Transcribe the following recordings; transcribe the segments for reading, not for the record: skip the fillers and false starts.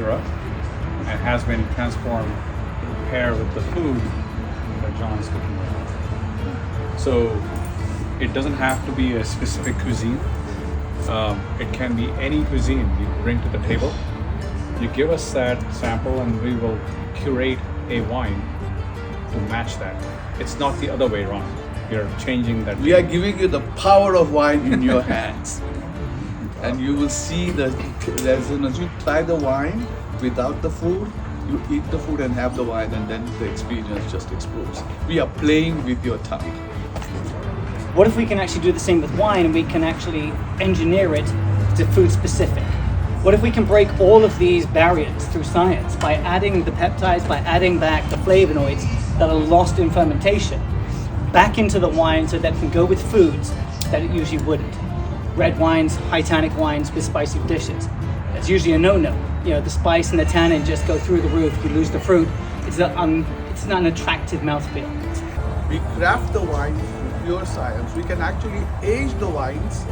Cadeira and has been transformed to pair with the food that John is cooking right now. So it doesn't have to be a specific cuisine. It can be any cuisine you bring to the table. You give us that sample and we will curate a wine to match that. It's not the other way around. We are changing that. We are giving you the power of wine in your hands. And you will see that as you try the wine without the food, you eat the food and have the wine, and then the experience just explodes. We are playing with your tongue. What if we can actually do the same with wine and we can actually engineer it to food specific? What if we can break all of these barriers through science by adding the peptides, by adding back the flavonoids that are lost in fermentation back into the wine so that it can go with foods that it usually wouldn't? Red wines, high tannic wines with spicy dishes. It's usually a no-no. You know, the spice and the tannin just go through the roof. You lose the fruit. It's not an attractive mouthfeel. We craft the wine with pure science. We can actually age the wines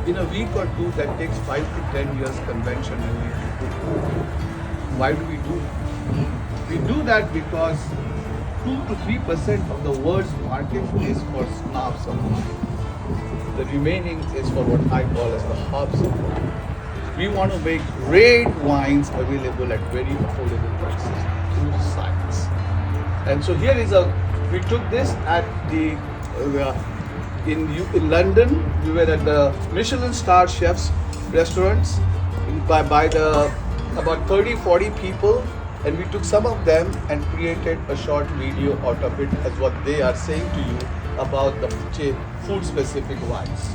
in a week or two. That takes 5 to 10 years conventionally. Why do we do that? We do that because 2 to 3% of the world's market is for snobs of wine. The remaining is for what I call as the hobs of wine. We want to make great wines available at very affordable prices through science. And so here is we took this at the, in London, we were at the Michelin star chefs restaurants by about 30, 40 people, and we took some of them and created a short video out of it as what they are saying to you about the food specific wines.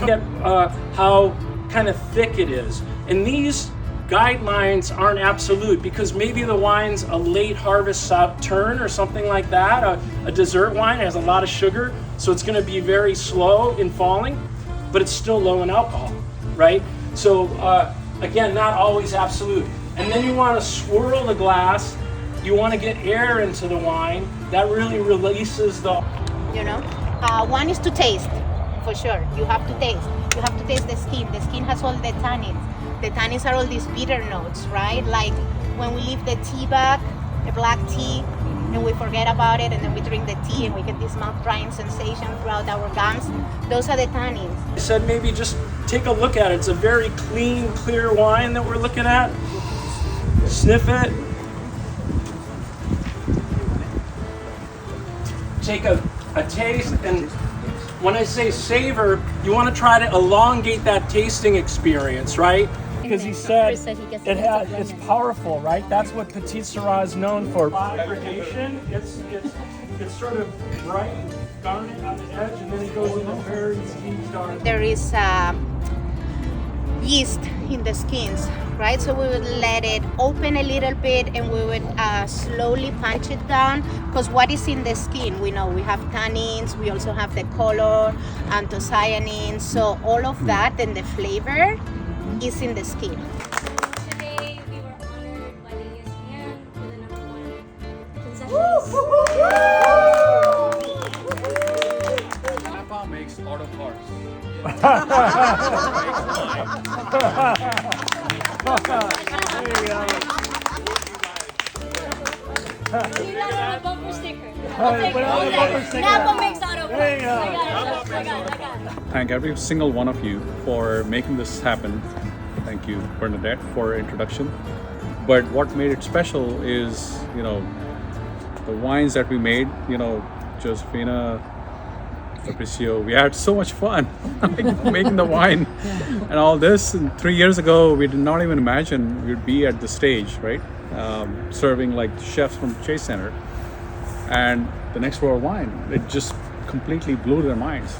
Get how kind of thick it is, and these guidelines aren't absolute because maybe the wine's a late harvest Sauternes or something like that, a dessert wine has a lot of sugar, so it's going to be very slow in falling, but it's still low in alcohol, right? So again, not always absolute. And then you want to swirl the glass, you want to get air into the wine, that really releases the... You know, one is to taste, for sure. You have to taste. You have to taste the skin. The skin has all the tannins. The tannins are all these bitter notes, right? Like when we leave the tea bag, the black tea, and we forget about it, and then we drink the tea and we get this mouth-drying sensation throughout our gums. Those are the tannins. I said maybe just take a look at it. It's a very clean, clear wine that we're looking at. Sniff it. Take a taste, and when I say savor, you want to try to elongate that tasting experience, right? Because he said it's powerful, right? That's what Petit Syrah is known for. Aggregation, it's sort of bright and garnet on the edge, and then it goes into very deep dark. There is yeast in the skins, right? So we would let it open a little bit and we would slowly punch it down, because what is in the skin, we know we have tannins, we also have the color, anthocyanins, so all of that and the flavor is in the skin. Today we were honored by the ESPN for the #1 concessions. Napa makes auto parts. There you go. You got on a bumper sticker. Napa makes auto parts. I got it. Thank every single one of you for making this happen. Thank you, Bernadette, for introduction. But what made it special is, you know, the wines that we made, you know, Josefina, Fabricio, we had so much fun making the wine and all this. And 3 years ago, we did not even imagine we'd be at the stage, right? Serving like chefs from Chase Center. And the next world wine, it just completely blew their minds.